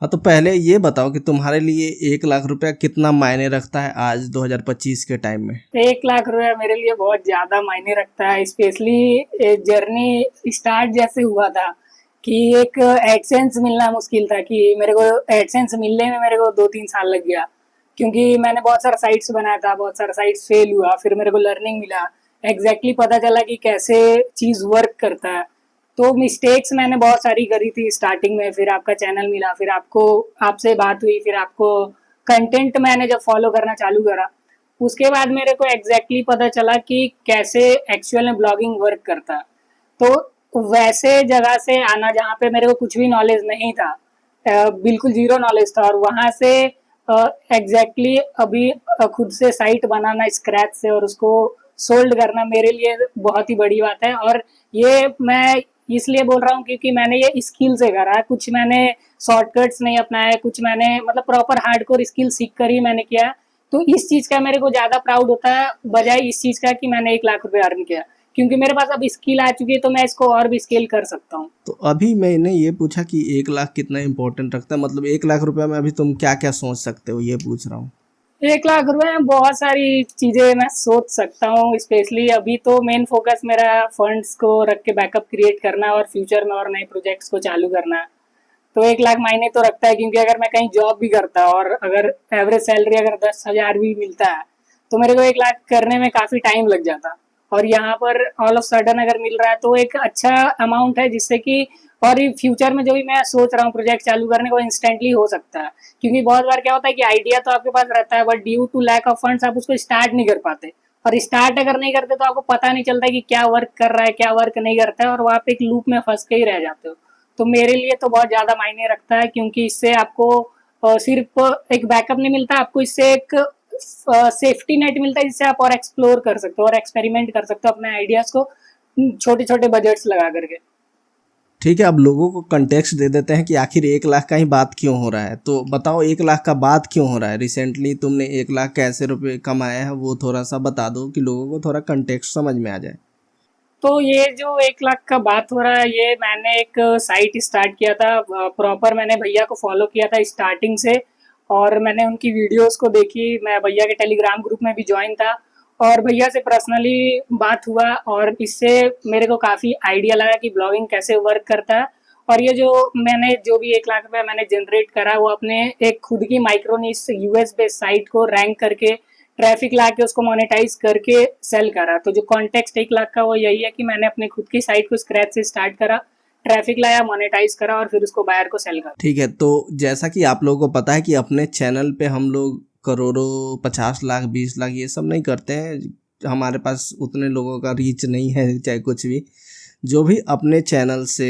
हाँ, तो पहले ये बताओ कि तुम्हारे लिए 1 लाख रुपया कितना मायने रखता है आज 2025 के टाइम में? 1 लाख रुपया मेरे लिए बहुत ज़्यादा मायने रखता है, स्पेशली जर्नी स्टार्ट जैसे हुआ था कि एक एडसेंस मिलना मुश्किल था, कि मेरे को एडसेंस मिलने में मेरे को 2-3 साल लग गया, क्योंकि मैंने बहुत सारा साइट्स बनाया था, बहुत सारा साइट्स फेल हुआ, फिर मेरे को लर्निंग मिला, एग्जैक्टली पता चला कि कैसे चीज़ वर्क करता है। तो मिस्टेक्स मैंने बहुत सारी करी थी स्टार्टिंग में, फिर आपका चैनल मिला, फिर आपको आपसे बात हुई, फिर आपको कंटेंट मैंने जब फॉलो करना चालू करा, उसके बाद मेरे को एग्जैक्टली पता चला कि कैसे एक्चुअल में ब्लॉगिंग वर्क करता है। तो वैसे जगह से आना जहाँ पे मेरे को कुछ भी नॉलेज नहीं था, बिल्कुल ज़ीरो नॉलेज था, और वहाँ से एग्जैक्टली अभी खुद से साइट बनाना स्क्रैच से और उसको सोल्ड करना मेरे लिए बहुत ही बड़ी बात है। और ये मैं इसलिए बोल रहा हूँ क्योंकि मैंने ये स्किल से करा है, कुछ मैंने शॉर्टकट्स नहीं अपनाए, कुछ मैंने मतलब प्रॉपर हार्डकोर स्किल सीख कर ही मैंने किया। तो इस चीज़ का मेरे को ज़्यादा प्राउड होता है बजाय इस चीज़ का कि मैंने 1 लाख रुपये अर्न किया, क्योंकि मेरे पास अब स्किल आ चुकी है, तो मैं इसको और भी स्केल कर सकता हूँ। तो अभी मैंने ये पूछा कि 1 लाख कितना इम्पोर्टेंट रखता है, मतलब 1 लाख रुपया में अभी तुम क्या क्या सोच सकते हो, ये पूछ रहा हूँ। 1 लाख रुपए में बहुत सारी चीज़ें मैं सोच सकता हूँ, स्पेशली अभी तो मेन फोकस मेरा फंड्स को रख के बैकअप क्रिएट करना है और फ्यूचर में और नए प्रोजेक्ट्स को चालू करना है। तो 1 लाख मायने तो रखता है, क्योंकि अगर मैं कहीं जॉब भी करता और अगर एवरेज सैलरी अगर 10,000 भी मिलता है, तो मेरे को 1 लाख करने में काफ़ी टाइम लग जाता। और यहाँ पर ऑल ऑफ सडन अगर मिल रहा है तो एक अच्छा अमाउंट है, जिससे कि और फ्यूचर में जो भी मैं सोच रहा हूँ प्रोजेक्ट चालू करने को इंस्टेंटली हो सकता है। क्योंकि बहुत बार क्या होता है कि आइडिया तो आपके पास रहता है, but due to lack of funds आप उसको स्टार्ट नहीं कर पाते, और स्टार्ट अगर नहीं करते तो आपको पता नहीं चलता कि क्या वर्क कर रहा है क्या वर्क नहीं करता है, और वो आप एक लूप में फंस के ही रह जाते हो। तो मेरे लिए तो बहुत ज़्यादा मायने रखता है, क्योंकि इससे आपको सिर्फ एक बैकअप नहीं मिलता, आपको इससे एक सेफ्टी नेट मिलता है, जिससे आप और एक्सप्लोर कर सकते हो और एक्सपेरिमेंट कर सकते हो अपने आइडियाज़ को छोटे छोटे बजट्स लगा करके। ठीक है, अब लोगों को कंटेक्स्ट दे देते हैं कि आखिर 1 लाख का ही बात क्यों हो रहा है। तो बताओ 1 लाख का बात क्यों हो रहा है, रिसेंटली तुमने 1 लाख कैसे रुपए कमाए हैं वो थोड़ा सा बता दो कि लोगों को थोड़ा कंटेक्स्ट समझ में आ जाए। तो ये जो 1 लाख का बात हो रहा है, ये मैंने एक साइट स्टार्ट किया था, प्रॉपर मैंने भैया को फॉलो किया था स्टार्टिंग से, और मैंने उनकी वीडियोस को देखी, मैं भैया के टेलीग्राम ग्रुप में भी ज्वाइन था, और भैया से पर्सनली बात हुआ, और इससे मेरे को काफ़ी आइडिया लगा कि ब्लॉगिंग कैसे वर्क करता है। और ये जो मैंने जो भी 1 लाख रुपया मैंने जनरेट करा, वो अपने एक खुद की माइक्रो निश यूएस बेस्ड साइट को रैंक करके ट्रैफिक ला के उसको मोनेटाइज करके सेल करा। तो जो कॉन्टेक्स्ट 1 लाख का वो यही है कि मैंने अपने खुद की साइट को स्क्रैच से स्टार्ट करा, ट्रैफिक लाया, मोनेटाइज करा, और फिर उसको बायर को सेल करा। ठीक है, तो जैसा कि आप लोगों को पता है कि अपने चैनल पे हम लोग करोड़ों 50 लाख 20 लाख ये सब नहीं करते हैं। हमारे पास उतने लोगों का रीच नहीं है, चाहे कुछ भी। जो भी अपने चैनल से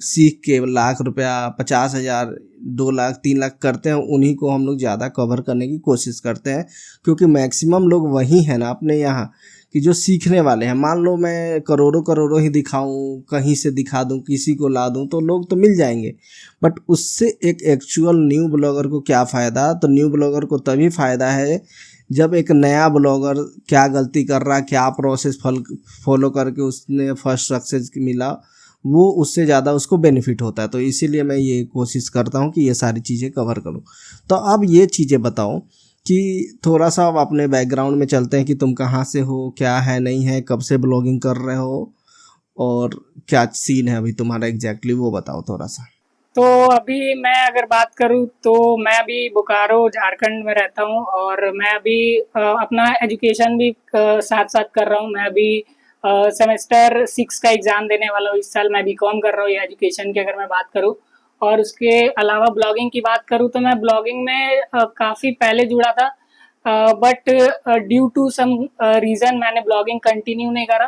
सीख के 1 लाख रुपया 50,000 2 लाख 3 लाख करते हैं, उन्हीं को हम लोग ज़्यादा कवर करने की कोशिश करते हैं, क्योंकि मैक्सिमम लोग वही हैं ना अपने यहाँ कि जो सीखने वाले हैं। मान लो मैं करोड़ों करोड़ों ही दिखाऊं, कहीं से दिखा दूं, किसी को ला दूं, तो लोग तो मिल जाएंगे, बट उससे एक एक्चुअल न्यू ब्लॉगर को क्या फ़ायदा। तो न्यू ब्लॉगर को तभी फ़ायदा है जब एक नया ब्लॉगर क्या गलती कर रहा है, क्या प्रोसेस फॉलो करके उसने फर्स्ट सक्सेस मिला, वो उससे ज़्यादा उसको बेनिफिट होता है। तो इसीलिए मैं ये कोशिश करता हूँ कि ये सारी चीज़ें कवर करूँ। तो अब ये चीज़ें बताओ कि थोड़ा सा अब अपने बैकग्राउंड में चलते हैं कि तुम कहाँ से हो, क्या है नहीं है, कब से ब्लॉगिंग कर रहे हो, और क्या सीन है अभी तुम्हारा एग्जैक्टली वो बताओ थोड़ा सा। तो अभी मैं अगर बात करूँ तो मैं अभी बोकारो झारखंड में रहता हूँ, और मैं अभी अपना एजुकेशन भी साथ साथ कर रहा हूँ। मैं अभी सेमेस्टर 6 का एग्ज़ाम देने वाला हूँ इस साल। मैं बीकॉम कर रहा हूँ, ये एजुकेशन की अगर मैं बात करूँ। और उसके अलावा ब्लॉगिंग की बात करूँ तो मैं ब्लॉगिंग में काफ़ी पहले जुड़ा था, but due to some reason मैंने ब्लॉगिंग कंटिन्यू नहीं करा,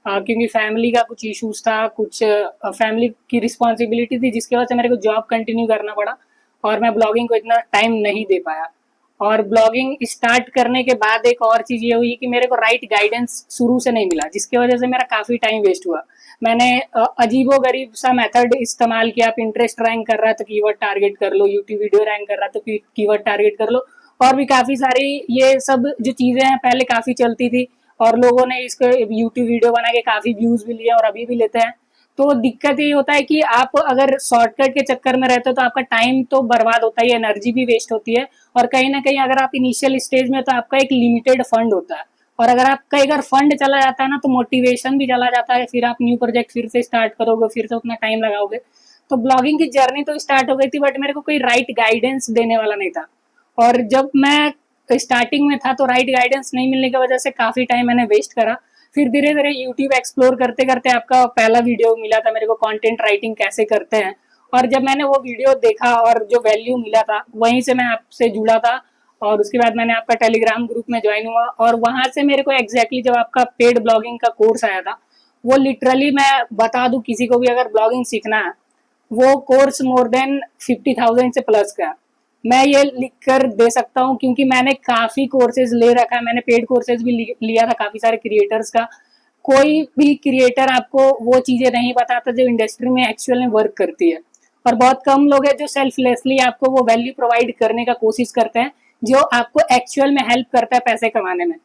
क्योंकि फैमिली का कुछ इश्यूज था, कुछ फैमिली की रिस्पॉन्सिबिलिटी थी, जिसकी वजह से मेरे को जॉब कंटिन्यू करना पड़ा, और मैं ब्लॉगिंग को इतना टाइम नहीं दे पाया। और ब्लॉगिंग स्टार्ट करने के बाद एक और चीज़ ये हुई कि मेरे को राइट गाइडेंस शुरू से नहीं मिला, जिसकी वजह से मेरा काफ़ी टाइम वेस्ट हुआ। मैंने अजीबो गरीब सा मेथड इस्तेमाल किया, पिंटरेस्ट रैंक कर रहा है तो कीवर्ड टारगेट कर लो, यूट्यूब वीडियो रैंक कर रहा है तो कीवर्ड टारगेट कर लो, और भी काफ़ी सारी ये सब जो चीज़ें हैं पहले काफ़ी चलती थी, और लोगों ने इसको यूट्यूब वीडियो बना के काफ़ी व्यूज़ भी लिए और अभी भी लेते हैं। तो दिक्कत ये होता है कि आप अगर शॉर्टकट के चक्कर में रहते हो तो आपका टाइम तो बर्बाद होता है, एनर्जी भी वेस्ट होती है, और कहीं ना कहीं अगर आप इनिशियल स्टेज में हो तो आपका एक लिमिटेड फंड होता है, और अगर आपका अगर फंड चला जाता है ना तो मोटिवेशन भी चला जाता है, फिर आप न्यू प्रोजेक्ट फिर से स्टार्ट करोगे, फिर से उतना टाइम लगाओगे। तो ब्लॉगिंग की जर्नी तो स्टार्ट हो गई थी, बट मेरे को कोई राइट गाइडेंस देने वाला नहीं था। और जब मैं स्टार्टिंग में था तो राइट गाइडेंस नहीं मिलने की वजह से काफी टाइम मैंने वेस्ट करा। फिर धीरे धीरे यूट्यूब एक्सप्लोर करते करते आपका पहला वीडियो मिला था मेरे को, कंटेंट राइटिंग कैसे करते हैं, और जब मैंने वो वीडियो देखा और जो वैल्यू मिला था वहीं से मैं आपसे जुड़ा था। और उसके बाद मैंने आपका टेलीग्राम ग्रुप में ज्वाइन हुआ, और वहां से मेरे को एग्जैक्टली जब आपका पेड ब्लॉगिंग का कोर्स आया था, वो लिटरली मैं बता दूं किसी को भी अगर ब्लॉगिंग सीखना है, वो कोर्स मोर देन 50,000 से प्लस का। मैं ये लिख कर दे सकता हूँ क्योंकि मैंने काफी कोर्सेज ले रखा है, मैंने पेड कोर्सेज भी लिया था काफी सारे क्रिएटर्स का। कोई भी क्रिएटर आपको वो चीजें नहीं बताता जो इंडस्ट्री में एक्चुअल में वर्क करती है, और बहुत कम लोग हैं जो सेल्फलेसली आपको वो वैल्यू प्रोवाइड करने का कोशिश करते हैं जो आपको एक्चुअल में हेल्प करता है पैसे कमाने में।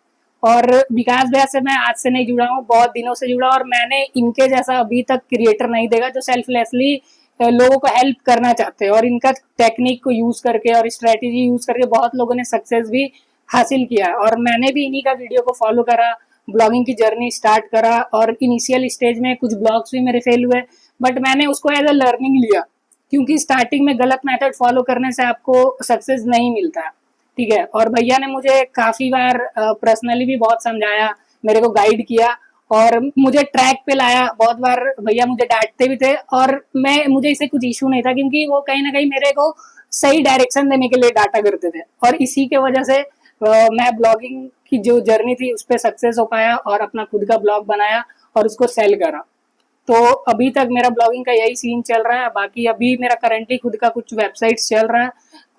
और विकास भैया से मैं आज से नहीं जुड़ा हूँ, बहुत दिनों से जुड़ा, और मैंने इनके जैसा अभी तक क्रिएटर नहीं देखा जो सेल्फलेसली लोगों को हेल्प करना चाहते हैं, और इनका टेक्निक को यूज करके और स्ट्रेटेजी यूज करके बहुत लोगों ने सक्सेस भी हासिल किया। और मैंने भी इन्हीं का वीडियो को फॉलो करा, ब्लॉगिंग की जर्नी स्टार्ट करा, और इनिशियल स्टेज में कुछ ब्लॉग्स भी मेरे फेल हुए, बट मैंने उसको एज अ लर्निंग लिया, क्योंकि स्टार्टिंग में गलत मेथड फॉलो करने से आपको सक्सेस नहीं मिलता, ठीक है। और भैया ने मुझे काफी बार पर्सनली भी बहुत समझाया, मेरे को गाइड किया, और मुझे ट्रैक पे लाया बहुत बार। भैया मुझे डांटते भी थे, और मैं मुझे इससे कुछ इशू नहीं था क्योंकि वो कहीं ना कहीं मेरे को सही डायरेक्शन देने के लिए डांटा करते थे, और इसी के वजह से मैं ब्लॉगिंग की जो जर्नी थी उस पर सक्सेस हो पाया, और अपना खुद का ब्लॉग बनाया और उसको सेल करा। तो अभी तक मेरा ब्लॉगिंग का यही सीन चल रहा है। बाकी अभी मेरा करंटली खुद का कुछ वेबसाइट चल रहा है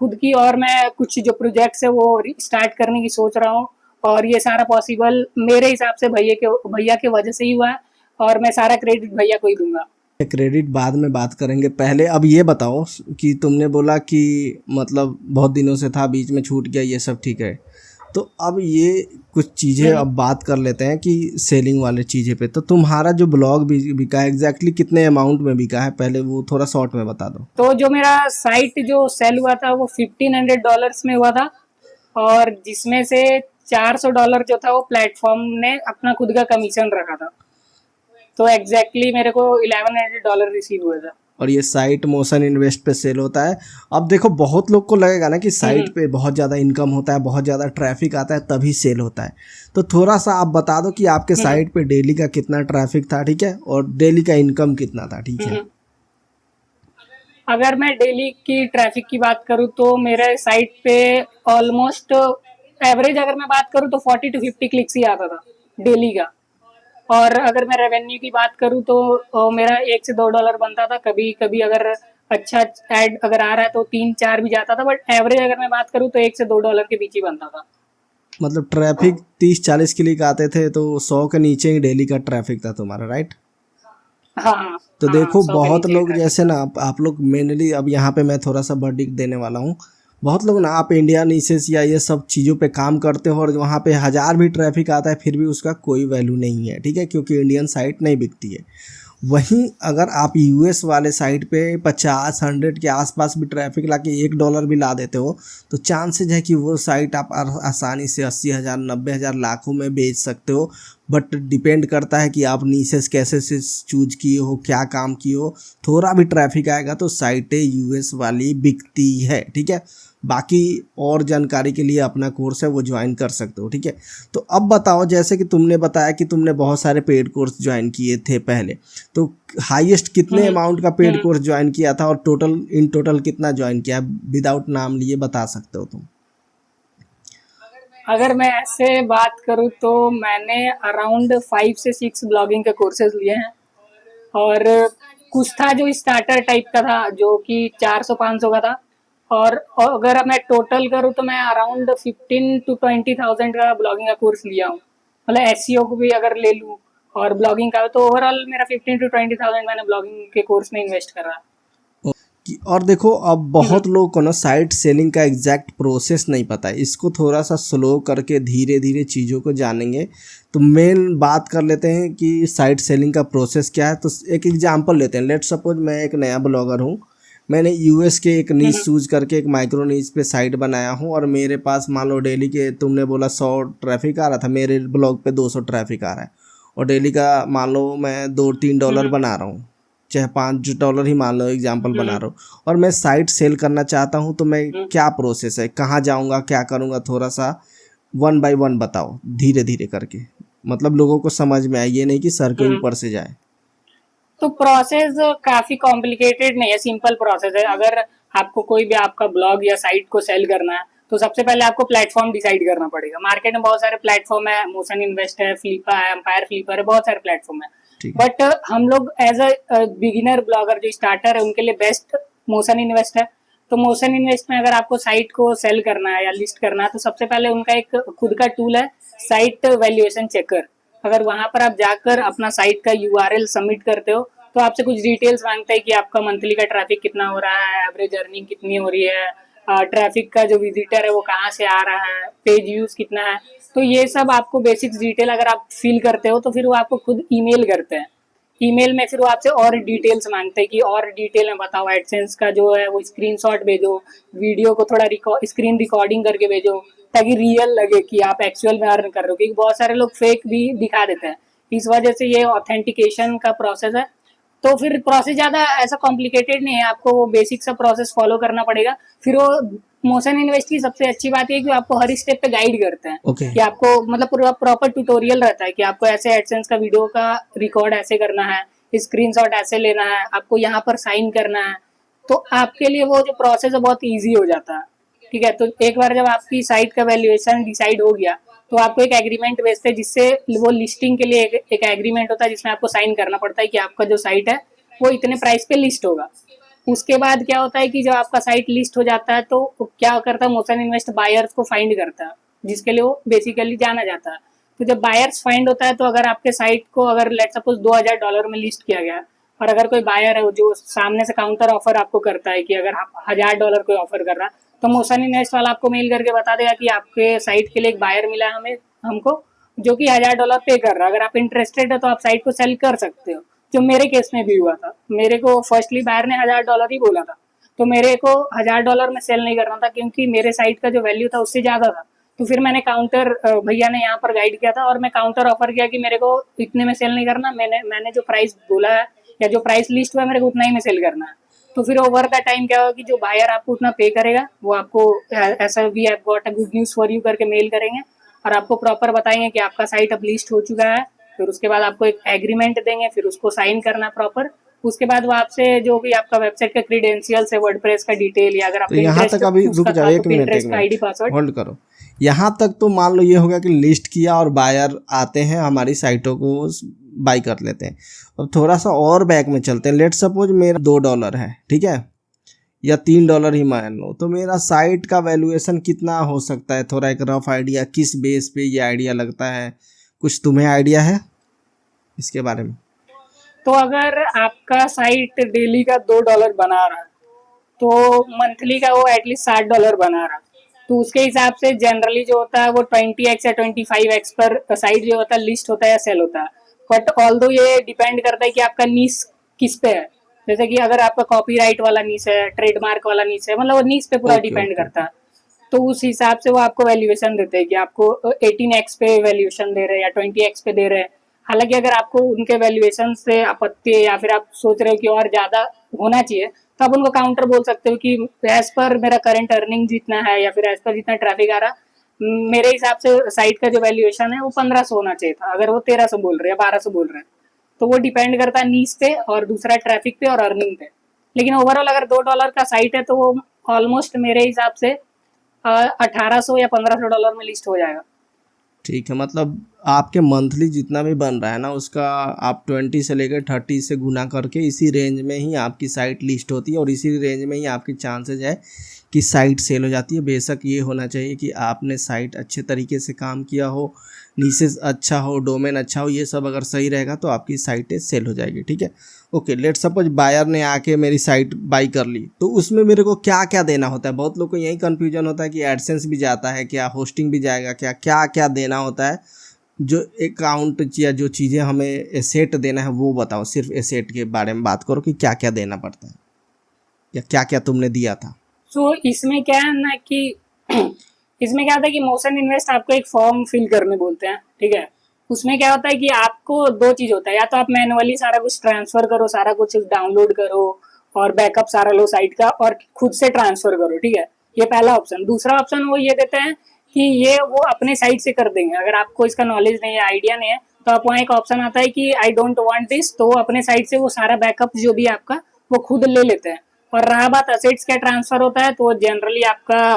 खुद की, और मैं कुछ जो प्रोजेक्ट्स है वो स्टार्ट करने की सोच रहा हूँ, और ये सारा पॉसिबल मेरे हिसाब से भैया के वजह से ही हुआ है, और मैं सारा क्रेडिट भैया को ही दूंगा। क्रेडिट बाद में बात करेंगे, पहले अब ये बताओ कि तुमने बोला कि मतलब बहुत दिनों से था, बीच में छूट गया, ये सब ठीक है। तो अब ये कुछ चीज़ें अब बात कर लेते हैं कि सेलिंग वाले चीज़ें पे। तो तुम्हारा जो ब्लॉग बिका है एग्जैक्टली कितने अमाउंट में बिका है, पहले वो थोड़ा शॉर्ट में बता दो। तो जो मेरा साइट जो सेल हुआ था वो $1,500 में हुआ था, और जिसमें से $400 जो था वो प्लेटफॉर्म ने अपना खुद का कमीशन रखा था। तो एग्जैक्टली मेरे को $1,100 रिसीव हुआ था। और ये साइट मोशन इन्वेस्ट पे सेल होता है। अब देखो बहुत लोग को लगेगा ना कि साइट पे बहुत ज़्यादा इनकम होता है, बहुत ज़्यादा ट्रैफिक आता है तभी सेल होता है। तो थोड़ा सा आप बता दो कि आपके साइट पे डेली का कितना ट्रैफिक था, ठीक है, और डेली का इनकम कितना था, ठीक है। अगर मैं डेली की ट्रैफिक की बात करूँ तो मेरे साइट पे ऑलमोस्ट एवरेज अगर मैं बात करूँ तो 40 to 50 क्लिक्स ही आता था डेली का। और अगर मैं रेवेन्यू की बात करूँ तो मेरा $1 से $2 बनता था, कभी कभी अगर अच्छा एड अगर आ रहा है तो 3-4 भी जाता था, बट एवरेज अगर मैं बात करूँ तो $1 से $2 के बीच ही बनता था। मतलब ट्रैफिक 30-40 क्लिक आते थे तो 100 के नीचे ही डेली का ट्रैफिक था तुम्हारा, राइट। हाँ तो हाँ, देखो 100 के बहुत नीचे लोग ट्रैफिक। जैसे ना आप लोग मेनली, अब यहाँ पे मैं थोड़ा सा वर्डिक्ट देने वाला हूँ। बहुत लोग ना आप इंडिया नीसेस या ये सब चीज़ों पे काम करते हो और वहाँ पे 1000 भी ट्रैफिक आता है फिर भी उसका कोई वैल्यू नहीं है, ठीक है, क्योंकि इंडियन साइट नहीं बिकती है। वहीं अगर आप यूएस वाले साइट पे 50-100 के आसपास भी ट्रैफिक ला के $1 भी ला देते हो तो चांसेज है कि वो साइट आप आसानी से 80,000 90,000 लाखों में बेच सकते हो। बट डिपेंड करता है कि आप नीसेस कैसे से चूज किए हो, क्या काम किए हो। थोड़ा भी ट्रैफिक आएगा तो साइटें यूएस वाली बिकती है, ठीक है। बाकी और जानकारी के लिए अपना कोर्स है वो ज्वाइन कर सकते हो, ठीक है। तो अब बताओ, जैसे कि तुमने बताया कि तुमने बहुत सारे पेड कोर्स ज्वाइन किए थे पहले, तो हाईएस्ट कितने अमाउंट का पेड कोर्स ज्वाइन किया था और इन टोटल कितना ज्वाइन किया, विदाउट नाम लिए बता सकते हो तुम। अगर मैं ऐसे बात करूँ तो मैंने अराउंड 5 से 6 ब्लॉगिंग के कोर्सेज लिए हैं, और कुछ था जो स्टार्टर टाइप का था जो कि 400-500 का था, और अगर मैं टोटल करूँ तो मैं अराउंड 15 to 20,000 का ब्लॉगिंग का कोर्स लिया हूँ। मतलब एसईओ को भी अगर ले लूँ और ब्लॉगिंग का, तो ओवरऑल मेरा 15 to 20,000 मैंने ब्लॉगिंग के कोर्स में इन्वेस्ट करा। और देखो अब बहुत लोग को ना साइट सेलिंग का एग्जैक्ट प्रोसेस नहीं पता है, इसको थोड़ा सा स्लो करके धीरे धीरे चीज़ों को जानेंगे तो मेन बात कर लेते हैं कि साइट सेलिंग का प्रोसेस क्या है। तो एक एग्जांपल लेते हैं, लेट सपोज मैं एक नया ब्लॉगर हूँ, मैंने यूएस के एक नीश चूज करके एक माइक्रो नीश पे साइट बनाया हूँ और मेरे पास मान लो डेली के तुमने बोला 100 ट्रैफिक आ रहा था, मेरे ब्लॉग पे 200 ट्रैफिक आ रहा है और डेली का मान लो मैं $2-3 बना रहा हूँ, चाहे $5 ही मान लो एग्जांपल बना रहा हूँ, और मैं साइट सेल करना चाहता हूँ तो मैं क्या प्रोसेस है, कहाँ जाऊँगा, क्या करूँगा, थोड़ा सा 1 बाय 1 बताओ धीरे धीरे करके, मतलब लोगों को समझ में आए, ये नहीं कि सर के ऊपर से जाए। तो प्रोसेस काफी कॉम्प्लिकेटेड नहीं है, सिंपल प्रोसेस है। अगर आपको कोई भी आपका ब्लॉग या साइट को सेल करना है तो सबसे पहले आपको प्लेटफॉर्म डिसाइड करना पड़ेगा। मार्केट में बहुत सारे प्लेटफॉर्म है, मोशन इन्वेस्ट है, फ्लिपा है, एम्पायर फ्लिपर है, बहुत सारे प्लेटफॉर्म है। बट हम लोग एज अ बिगिनर ब्लॉगर जो स्टार्टर है उनके लिए बेस्ट मोशन इन्वेस्ट है। तो मोशन इन्वेस्ट में अगर आपको साइट को सेल करना है या लिस्ट करना है तो सबसे पहले उनका एक खुद का टूल है, साइट वैल्यूएशन चेकर। अगर वहां पर आप जाकर अपना साइट का यूआरएल सबमिट करते हो तो आपसे कुछ डिटेल्स मांगता है कि आपका मंथली का ट्रैफिक कितना हो रहा है, एवरेज अर्निंग कितनी हो रही है, ट्रैफिक का जो विजिटर है वो कहाँ से आ रहा है, पेज यूज कितना है। तो ये सब आपको बेसिक्स डिटेल अगर आप फिल करते हो तो फिर वो आपको खुद ईमेल करते हैं। ईमेल में फिर वो आपसे और डिटेल्स मांगते हैं कि और डिटेल में बताओ, एडसेंस का जो है वो स्क्रीनशॉट भेजो, वीडियो को थोड़ा स्क्रीन रिकॉर्डिंग करके भेजो ताकि रियल लगे कि आप एक्चुअल में अर्न कर रहे हो, क्योंकि बहुत सारे लोग फेक भी दिखा देते हैं। इस वजह से ये ऑथेंटिकेशन का प्रोसेस है। तो फिर प्रोसेस ज्यादा ऐसा कॉम्प्लिकेटेड नहीं है, आपको वो बेसिक सा प्रोसेस फॉलो करना पड़ेगा। फिर वो मोशन इन्वेस्ट की सबसे अच्छी बात है कि आपको हर स्टेप पे गाइड करते हैं कि आपको मतलब पूरा प्रॉपर ट्यूटोरियल रहता है कि आपको ऐसे एडसेंस का वीडियो का रिकॉर्ड ऐसे करना है, स्क्रीनशॉट ऐसे लेना है, आपको यहाँ पर साइन करना है। तो आपके लिए वो जो प्रोसेस है बहुत ईजी हो जाता है। ठीक है, तो एक बार जब आपकी साइट का वैल्यूएशन डिसाइड हो गया तो आपको एक एग्रीमेंट भेजते हैं जिससे वो लिस्टिंग के लिए एक एग्रीमेंट होता है जिसमें आपको साइन करना पड़ता है कि आपका जो साइट है वो इतने प्राइस पे लिस्ट होगा। उसके बाद क्या होता है कि जब आपका साइट लिस्ट हो जाता है तो क्या करता है, मोशन इन्वेस्ट बायर्स को फाइंड करता है जिसके लिए वो बेसिकली जाना जाता है। तो जब बायर्स फाइंड होता है तो अगर आपके साइट को अगर लेट सपोज $2000 में लिस्ट किया गया और अगर कोई बायर है जो सामने से काउंटर ऑफर आपको करता है कि अगर $1000 कोई ऑफर कर रहा है तो मोशन इन्वेस्ट वाला आपको मेल करके बता देगा कि आपके साइट के लिए एक बायर मिला है हमें हमको जो कि $1000 पे कर रहा है। अगर आप इंटरेस्टेड है तो आप साइट को सेल कर सकते हो, जो मेरे केस में भी हुआ था। मेरे को फर्स्टली बायर ने $1000 ही बोला था, तो मेरे को $1000 में सेल नहीं करना था क्योंकि मेरे साइट का जो वैल्यू था उससे ज्यादा था। तो फिर मैंने काउंटर भैया ने यहाँ पर गाइड किया था और मैं काउंटर ऑफर किया कि मेरे को इतने में सेल नहीं करना, मैंने जो प्राइस बोला है या जो प्राइस लिस्ट हुआ है मेरे को उतना ही में सेल करना है। तो फिर ओवर द टाइम क्या होगा कि जो बायर आपको उतना पे करेगा वो आपको ऐसा we have got a good news for you करके मेल करेंगे और आपको प्रॉपर बताएंगे कि आपका साइट अब लिस्ट हो चुका है। फिर उसके बाद आपको एक एग्रीमेंट देंगे, फिर उसको साइन करना प्रॉपर। उसके बाद वो आपसे जो भी आपका वेबसाइट का क्रीडेंशियल्स है, वर्डप्रेस का डिटेल या अगर तो आपको यहाँ तक अभी रुक जाओ, एक मिनट आईडी पासवर्ड होल्ड करो। यहाँ तक तो मान लो ये होगा कि लिस्ट किया और बायर आते हैं हमारी साइटों को बाई कर लेते हैं। अब थोड़ा सा और बैक में चलते हैं, लेट सपोज मेरा $2 है, ठीक है, या $3 ही मान लो, तो मेरा साइट का वैल्यूएशन कितना हो सकता है, थोड़ा एक रफ आइडिया, किस बेस पे ये आइडिया लगता है, कुछ तुम्हें आइडिया है इसके बारे में? तो अगर आपका साइट डेली का $2 बना रहा है तो मंथली का वो एटलीस्ट $60 बना रहा, तो उसके हिसाब से जनरली जो होता है वो 20x या 25x पर साइट जो होता है लिस्ट होता है या सेल होता है। बट ऑल्दो ये डिपेंड करता है कि आपका नीश किस पे है। जैसे कि अगर आपका कॉपीराइट वाला नीश है, ट्रेडमार्क वाला नीश है, मतलब वो नीश पे पूरा डिपेंड करता है। तो उस हिसाब से वो आपको वैल्यूएशन देते हैं कि आपको 18x पे वैल्यूएशन दे रहे हैं या 20x पे दे रहे हैं। हालांकि अगर आपको उनके वैल्यूएशन से आपत्ति है या फिर आप सोच रहे हो कि और ज्यादा होना चाहिए तो आप उनको काउंटर बोल सकते हो कि एज पर मेरा करंट अर्निंग जितना है या फिर एज पर जितना ट्रैफिक आ रहा, मेरे हिसाब से साइट का जो वैल्यूएशन है वो 1500 होना चाहिए था, अगर वो 1300 बोल रहे हैं, 1200 बोल रहे हैं। तो वो डिपेंड करता है नीच पे और दूसरा ट्रैफिक पे और अर्निंग पे। लेकिन ओवरऑल अगर $2 का साइट है तो वो ऑलमोस्ट मेरे हिसाब से 1800 या $1500 में लिस्ट हो जाएगा। ठीक है, मतलब आपके मंथली जितना भी बन रहा है ना उसका आप 20 से लेकर 30 से गुना करके इसी रेंज में ही आपकी साइट लिस्ट होती है और इसी रेंज में ही आपकी चांसेज है कि साइट सेल हो जाती है। बेशक ये होना चाहिए कि आपने साइट अच्छे तरीके से काम किया हो, नीसेस अच्छा हो, डोमेन अच्छा हो, ये सब अगर सही रहेगा तो आपकी साइटें सेल हो जाएगी। ठीक है, ओके, लेट सपोज बायर ने आके मेरी साइट बाई कर ली, तो उसमें मेरे को क्या क्या देना होता है? बहुत लोग को यही कन्फ्यूजन होता है कि एडसेंस भी जाता है क्या, होस्टिंग भी जाएगा क्या, क्या क्या देना होता है? जो अकाउंट या जो चीज़ें हमें एसेट देना है वो बताओ, सिर्फ एसेट के बारे में बात करो कि क्या क्या देना पड़ता है या क्या क्या तुमने दिया था। तो इसमें क्या है ना कि इसमें क्या होता है कि मोशन इन्वेस्ट आपको एक फॉर्म फिल करने बोलते हैं, ठीक है। उसमें क्या होता है कि आपको दो चीज होता है, या तो आप मैनुअली सारा कुछ ट्रांसफर करो, सारा कुछ डाउनलोड करो और बैकअप सारा लो साइट का और खुद से ट्रांसफर करो, ठीक है। ये पहला ऑप्शन। दूसरा ऑप्शन वो ये देते हैं कि ये वो अपने साइट से कर देंगे। अगर आपको इसका नॉलेज नहीं है, आइडिया नहीं है, तो आप वहाँ एक ऑप्शन आता है कि आई डोंट वांट दिस, तो वो अपने साइट से वो सारा बैकअप जो भी आपका वो खुद ले लेते हैं। और रहा बात असेट्स का ट्रांसफर होता है, तो जनरली आपका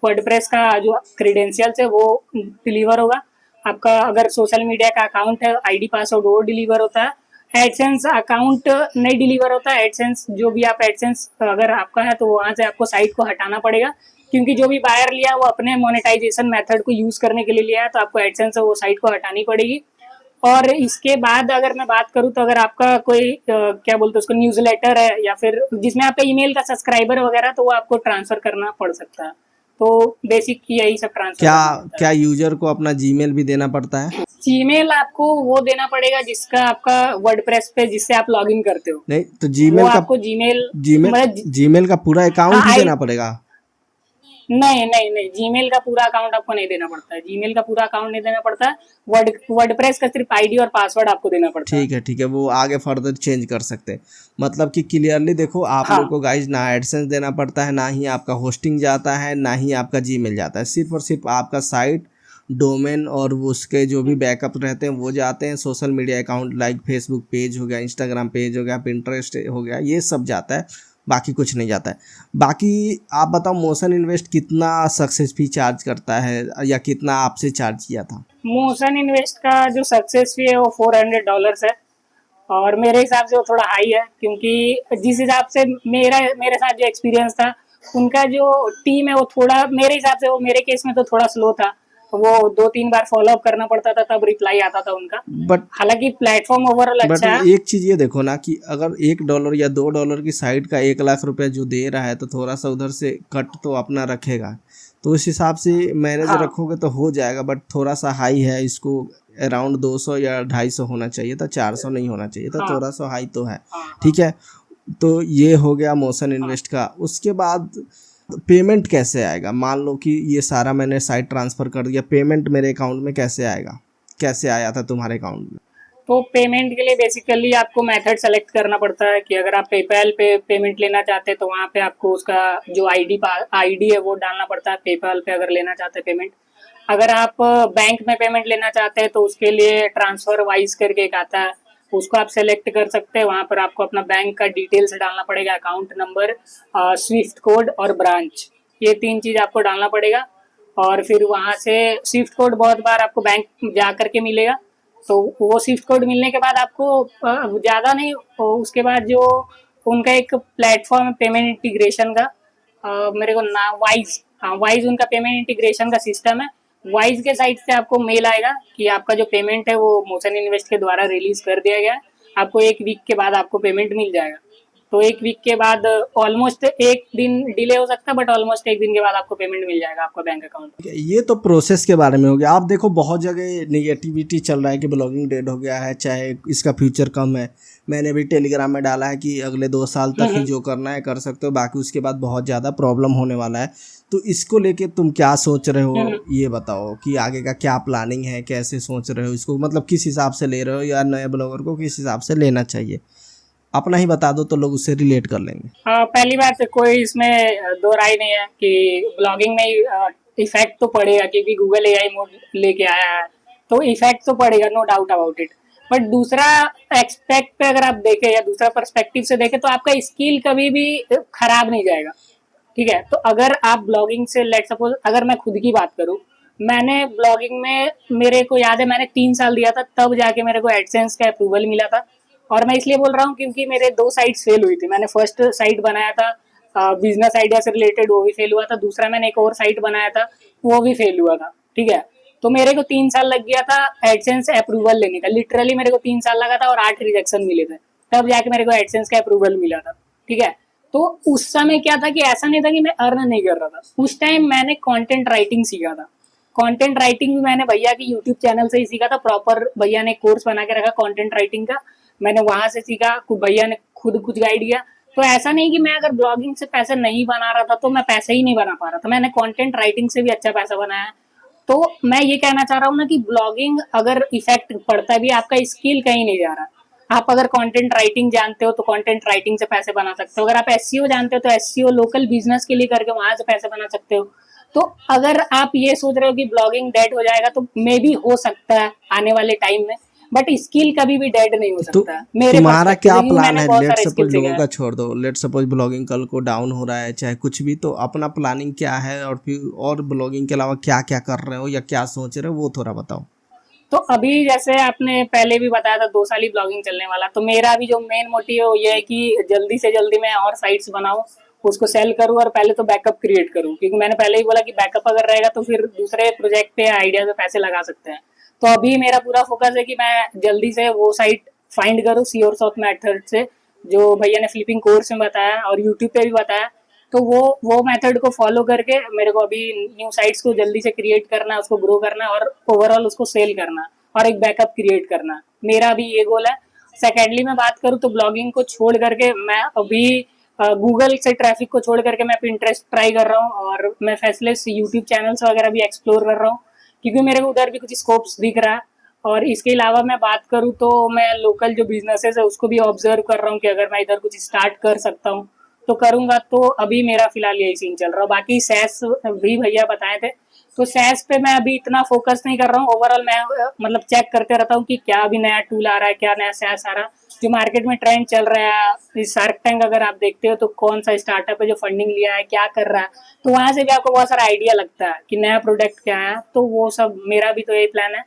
वर्डप्रेस का जो क्रीडेंशियल्स है वो डिलीवर होगा। आपका अगर सोशल मीडिया का अकाउंट है, आईडी पासवर्ड वो डिलीवर होता है। एडसेंस अकाउंट नहीं डिलीवर होता है। एडसेंस जो भी आप एडसेंस अगर आपका है तो वहां से आपको साइट को हटाना पड़ेगा, क्योंकि जो भी बायर लिया वो अपने मोनेटाइजेशन मेथड को यूज करने के लिए लिया है, तो आपको एडसेंस वो साइट को हटानी पड़ेगी। और इसके बाद अगर मैं बात करूं तो अगर आपका कोई क्या बोलते हैं उसको न्यूज़लेटर है या फिर जिसमें आपका ईमेल का सब्सक्राइबर वगैरह, तो वो आपको ट्रांसफर करना पड़ सकता है। तो बेसिक यही सब ट्रांसफर क्या करना होता क्या यूजर को अपना जीमेल भी देना पड़ता है? है। जीमेल आपको वो देना पड़ेगा जिसका आपका वर्डप्रेस पे जिससे आप लॉगिन करते हो, नहीं तो वो आपको जीमेल जीमेल मतलब जीमेल का पूरा हाँ अकाउंट ही आई देना पड़ेगा? नहीं नहीं नहीं, जीमेल का पूरा अकाउंट आपको नहीं देना पड़ता है। जीमेल का पूरा अकाउंट नहीं देना पड़ता है। वर्डप्रेस का सिर्फ आईडी और पासवर्ड आपको देना पड़ता है। ठीक है, वो आगे फर्दर चेंज कर सकते हैं। मतलब कि क्लियरली देखो, आप लोग हाँ को गाइज ना एडसेंस देना पड़ता है, ना ही आपका होस्टिंग जाता है, ना ही आपका जीमेल जाता है। सिर्फ और सिर्फ आपका साइट डोमेन और वो उसके जो भी बैकअप रहते हैं वो जाते हैं। Social media account like Facebook page हो गया, इंस्टाग्राम पेज हो गया, पिंटरेस्ट हो गया, ये सब जाता है, बाकी कुछ नहीं जाता है। बाकी आप बताओ, मोशन इन्वेस्ट कितना सक्सेस फी चार्ज करता है या कितना आपसे चार्ज किया था? मोशन इन्वेस्ट का जो सक्सेस फी है वो $400 है। और मेरे हिसाब से वो थोड़ा हाई है, क्योंकि जिस हिसाब से मेरे साथ जो एक्सपीरियंस था, उनका जो टीम है वो थोड़ा मेरे हिसाब से वो मेरे केस में तो थोड़ा स्लो था। तो वो 2-3 बार फॉलो अप करना पड़ता था तब रिप्लाई आता था उनका। बट हालांकि प्लेटफॉर्म ओवरऑल बट अच्छा है। एक चीज़ ये देखो ना कि अगर $1 या $2 की साइट का 1 लाख रुपया जो दे रहा है, तो थोड़ा सा उधर से कट तो अपना रखेगा। तो उस हिसाब से मैनेज हाँ रखोगे तो हो जाएगा, बट थोड़ा सा हाई है। इसको अराउंड 200 या 250 होना चाहिए था, 400 नहीं होना चाहिए था, हाँ थोड़ा सा हाई तो है। हाँ हाँ ठीक है, तो ये हो गया मोशन हाँ। इन्वेस्ट का। उसके बाद पेमेंट कैसे आएगा? मान लो कि ये सारा मैंने साइट ट्रांसफ़र कर दिया, पेमेंट मेरे अकाउंट में कैसे आएगा? कैसे आया था तुम्हारे अकाउंट में? तो पेमेंट के लिए बेसिकली आपको मेथड सेलेक्ट करना पड़ता है कि अगर आप पेपैल पे पेमेंट लेना चाहते हैं तो वहाँ पे आपको उसका जो आईडी है वो डालना पड़ता है। पेपैल पे अगर लेना चाहते हैं पेमेंट, अगर आप बैंक में पेमेंट लेना चाहते हैं तो उसके लिए ट्रांसफर वाइज करके एक आता है, उसको आप सेलेक्ट कर सकते हैं। वहाँ पर आपको अपना बैंक का डिटेल्स डालना पड़ेगा, अकाउंट नंबर, स्विफ्ट कोड और ब्रांच, ये 3 चीज़ आपको डालना पड़ेगा। और फिर वहाँ से स्विफ्ट कोड बहुत बार आपको बैंक जा करके मिलेगा, तो वो स्विफ्ट कोड मिलने के बाद आपको ज़्यादा नहीं, उसके बाद जो उनका एक प्लेटफॉर्म है पेमेंट इंटीग्रेशन का, मेरे को नाम वाइज, हाँ वाइज उनका पेमेंट इंटीग्रेशन का सिस्टम है। वाइज के साइट से आपको मेल आएगा कि आपका जो पेमेंट है वो मोशन इन्वेस्ट के द्वारा रिलीज कर दिया गया है। आपको 1 वीक के बाद आपको पेमेंट मिल जाएगा। तो 1 वीक के बाद ऑलमोस्ट 1 दिन डिले हो सकता है, बट ऑलमोस्ट 1 दिन के बाद आपको पेमेंट मिल जाएगा आपका बैंक अकाउंट में। ये तो प्रोसेस के बारे में हो गया। आप देखो, बहुत जगह नेगेटिविटी चल रहा है कि ब्लॉगिंग डेड हो गया है, चाहे इसका फ्यूचर कम है। मैंने भी टेलीग्राम में डाला है कि अगले 2 साल तक ही जो करना है कर सकते हो, बाकी उसके बाद बहुत ज़्यादा प्रॉब्लम होने वाला है। तो इसको लेके तुम क्या सोच रहे हो, ये बताओ कि आगे का क्या प्लानिंग है, कैसे सोच रहे हो इसको, मतलब किस हिसाब से ले रहे हो, या नए ब्लॉगर को किस हिसाब से लेना चाहिए? अपना ही बता दो तो लोग उससे रिलेट कर लेंगे। पहली बात तो कोई इसमें दो राय नहीं है कि ब्लॉगिंग में इफेक्ट तो पड़ेगा, क्योंकि गूगल एआई मोड लेके आया है, तो इफेक्ट तो पड़ेगा, no doubt about it. But दूसरा एक्सपेक्ट पे अगर आप देखें या दूसरा पर्सपेक्टिव से देखें तो आपका स्किल कभी भी खराब नहीं जाएगा। ठीक है, तो अगर आप ब्लॉगिंग से लेट सपोज अगर मैं खुद की बात करूँ, मैंने ब्लॉगिंग में मेरे को याद है मैंने 3 साल दिया था, तब जाके मेरे को एडसेंस का अप्रूवल मिला था। और मैं इसलिए बोल रहा हूँ क्योंकि मेरे 2 साइट्स फेल हुई थी। मैंने फर्स्ट साइट बनाया था बिजनेस आइडिया से रिलेटेड, वो भी फेल हुआ था। दूसरा मैंने एक और साइट बनाया था, वो भी फेल हुआ था। ठीक है, तो मेरे को 3 साल लग गया था एडसेंस अप्रूवल लेने का, लिटरली मेरे को 3 साल लगा था और 8 रिजेक्शन मिले थे, तब जाके मेरे को एडसेंस का अप्रूवल मिला था। ठीक है, तो उस समय क्या था कि ऐसा नहीं था कि मैं अर्न नहीं कर रहा था, उस टाइम मैंने कंटेंट राइटिंग सीखा था। कंटेंट राइटिंग भी मैंने भैया की यूट्यूब चैनल से ही सीखा था, प्रॉपर भैया ने कोर्स बना के रखा कंटेंट राइटिंग का, मैंने वहां से सीखा, भैया ने खुद कुछ गाइड किया। तो ऐसा नहीं कि मैं अगर ब्लॉगिंग से पैसे नहीं बना रहा था तो मैं पैसे ही नहीं बना पा रहा था, मैंने कंटेंट राइटिंग से भी अच्छा पैसा बनाया। तो मैं ये कहना चाह रहा हूँ ना कि ब्लॉगिंग अगर इफेक्ट पड़ता भी, आपका स्किल कहीं नहीं जा रहा। आप अगर कंटेंट राइटिंग जानते हो तो कंटेंट राइटिंग से पैसे बना सकते हो, अगर आप एसईओ जानते हो तो एसईओ लोकल बिजनेस के लिए करके वहां से पैसे बना सकते हो। तो अगर आप ये सोच रहे हो कि ब्लॉगिंग डेड हो जाएगा, तो मे भी हो सकता है आने वाले टाइम में, बट स्किल कभी भी डेड नहीं हो तो सकता मेरे तुम्हारा पर्सपेक्टिव क्या से, क्योंकि प्लान मैंने है? बहुत लेट सारे स्किल सपोज सीखे लोगों हैं। का छोड़ दो, लेट सपोज ब्लॉगिंग कल को डाउन हो रहा है चाहे कुछ भी, तो अपना प्लानिंग क्या है, और फिर और ब्लॉगिंग के अलावा क्या क्या कर रहे हो या क्या सोच रहे हो वो थोड़ा बताओ। तो अभी जैसे आपने पहले भी बताया था 2 साल ही ब्लॉगिंग चलने वाला, तो मेरा अभी जो मेन मोटिव है वो ये है कि जल्दी से जल्दी मैं और साइट्स बनाऊं, उसको सेल करूं और पहले तो बैकअप क्रिएट करूं, क्योंकि मैंने पहले ही बोला कि बैकअप अगर रहेगा तो फिर दूसरे प्रोजेक्ट पे आइडिया पे पैसे लगा सकते हैं। तो अभी मेरा पूरा फोकस है कि मैं जल्दी से वो साइट फाइंड करूं श्योर सॉफ्ट मेथड से, जो भैया ने फ्लिपिंग कोर्स में बताया और यूट्यूब पे भी बताया। तो वो मेथड को फॉलो करके मेरे को अभी न्यू साइट्स को जल्दी से क्रिएट करना है, उसको ग्रो करना है और ओवरऑल उसको सेल करना है और एक बैकअप क्रिएट करना, मेरा भी ये गोल है। सेकेंडली मैं बात करूँ तो ब्लॉगिंग को छोड़ करके मैं अभी गूगल से ट्रैफिक को छोड़ करके मैं पिंटरेस्ट ट्राई कर रहा हूँ, और मैं फेसलेस यूट्यूब चैनल्स वगैरह भी एक्सप्लोर कर रहा हूँ, क्योंकि मेरे को उधर भी कुछ स्कोप्स दिख रहा है। और इसके अलावा मैं बात करूँ तो मैं लोकल जो बिजनेसेस है उसको भी ऑब्जर्व कर रहा हूँ कि अगर मैं इधर कुछ स्टार्ट कर सकता हूँ तो करूंगा। तो अभी मेरा फिलहाल यही सीन चल रहा है, बाकी सैस भी भैया बताए थे, तो सैस पे मैं अभी इतना फोकस नहीं कर रहा हूँ। ओवरऑल मैं मतलब चेक करते रहता हूँ कि क्या अभी नया टूल आ रहा है, क्या नया सैस आ रहा है, जो मार्केट में ट्रेंड चल रहा है। शार्क टैंक अगर आप देखते हो तो कौन सा स्टार्टअप है जो फंडिंग लिया है, क्या कर रहा है, तो वहां से भी आपको बहुत सारा आइडिया लगता है कि नया प्रोडक्ट क्या है। तो वो सब मेरा भी तो यही प्लान है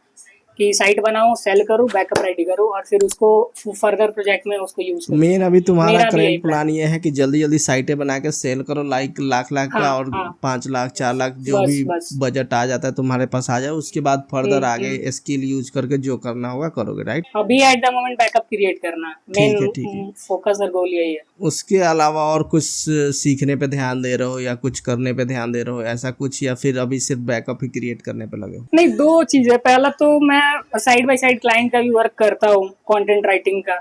कि साइट बनाऊं, सेल करूं, बैकअप रेडी करूं और फिर उसको फर्दर प्रोजेक्ट में उसको यूज करूं। मेन अभी तुम्हारा मेरा भी यही करेंट प्लान प्लान है। ये है कि जल्दी जल्दी साइटें बना के सेल करो, लाइक लाख लाख हाँ का और हाँ, 5 लाख 4 लाख जो भी बस बस। बजट आ जाता है तुम्हारे पास आ जाए, उसके बाद फर्दर आगे हम्म। स्किल यूज करके जो करना होगा करोगे, राइट? अभी at the moment backup create करना ठीक है, ठीक है। मेन फोकस और गोल यही है। उसके अलावा और कुछ सीखने पे ध्यान दे रहे हो या कुछ करने पे ध्यान दे रहे हो ऐसा कुछ, या फिर अभी सिर्फ बैकअप ही क्रिएट करने पे लगे हो? नहीं, दो चीजें, पहला तो मैं साइड बाय साइड क्लाइंट का भी वर्क करता हूँ कंटेंट राइटिंग का,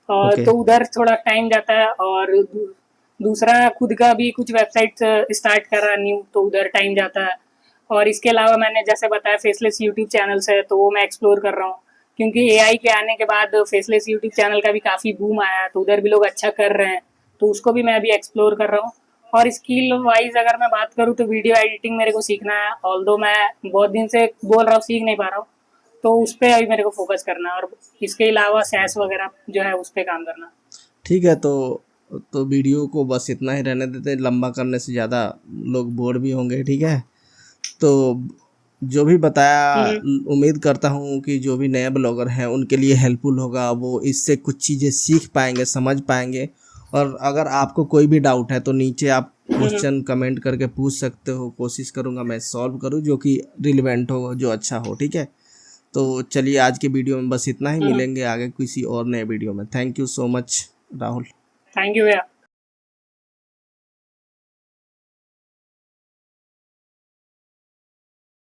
और ओके। तो उधर थोड़ा टाइम जाता है, और दूसरा खुद का भी कुछ वेबसाइट स्टार्ट करा न्यू, तो उधर टाइम जाता है। और इसके अलावा मैंने जैसे बताया फेसलेस यूट्यूब चैनल्स है, तो वो मैं एक्सप्लोर कर रहा हूँ, क्योंकि एआई के आने के बाद फेसलेस यूट्यूब चैनल का भी काफ़ी बूम आया है, तो उधर भी लोग अच्छा कर रहे हैं, तो उसको भी मैं अभी एक्सप्लोर कर रहा हूँ। और स्किल वाइज अगर मैं बात करूँ तो वीडियो एडिटिंग मेरे को सीखना है, ऑल्दो मैं बहुत दिन से बोल रहा हूँ सीख नहीं पा रहा हूँ, तो उस पर अभी मेरे को फोकस करना है। और इसके अलावा सैस वगैरह जो है उस पर काम करना। ठीक है, तो वीडियो को बस इतना ही रहने देते, लंबा करने से ज़्यादा लोग बोर भी होंगे, ठीक है? तो जो भी बताया, उम्मीद करता हूँ कि जो भी नए ब्लॉगर हैं उनके लिए हेल्पफुल होगा, वो इससे कुछ चीज़ें सीख पाएंगे, समझ पाएंगे। और अगर आपको कोई भी डाउट है तो नीचे आप क्वेश्चन कमेंट करके पूछ सकते हो, कोशिश करूँगा मैं सॉल्व करूँ जो कि रिलेवेंट हो, जो अच्छा हो, ठीक है? तो चलिए आज के वीडियो में बस इतना ही, मिलेंगे आगे किसी और नए वीडियो में। Thank you so much Rahul. Thank you भैया।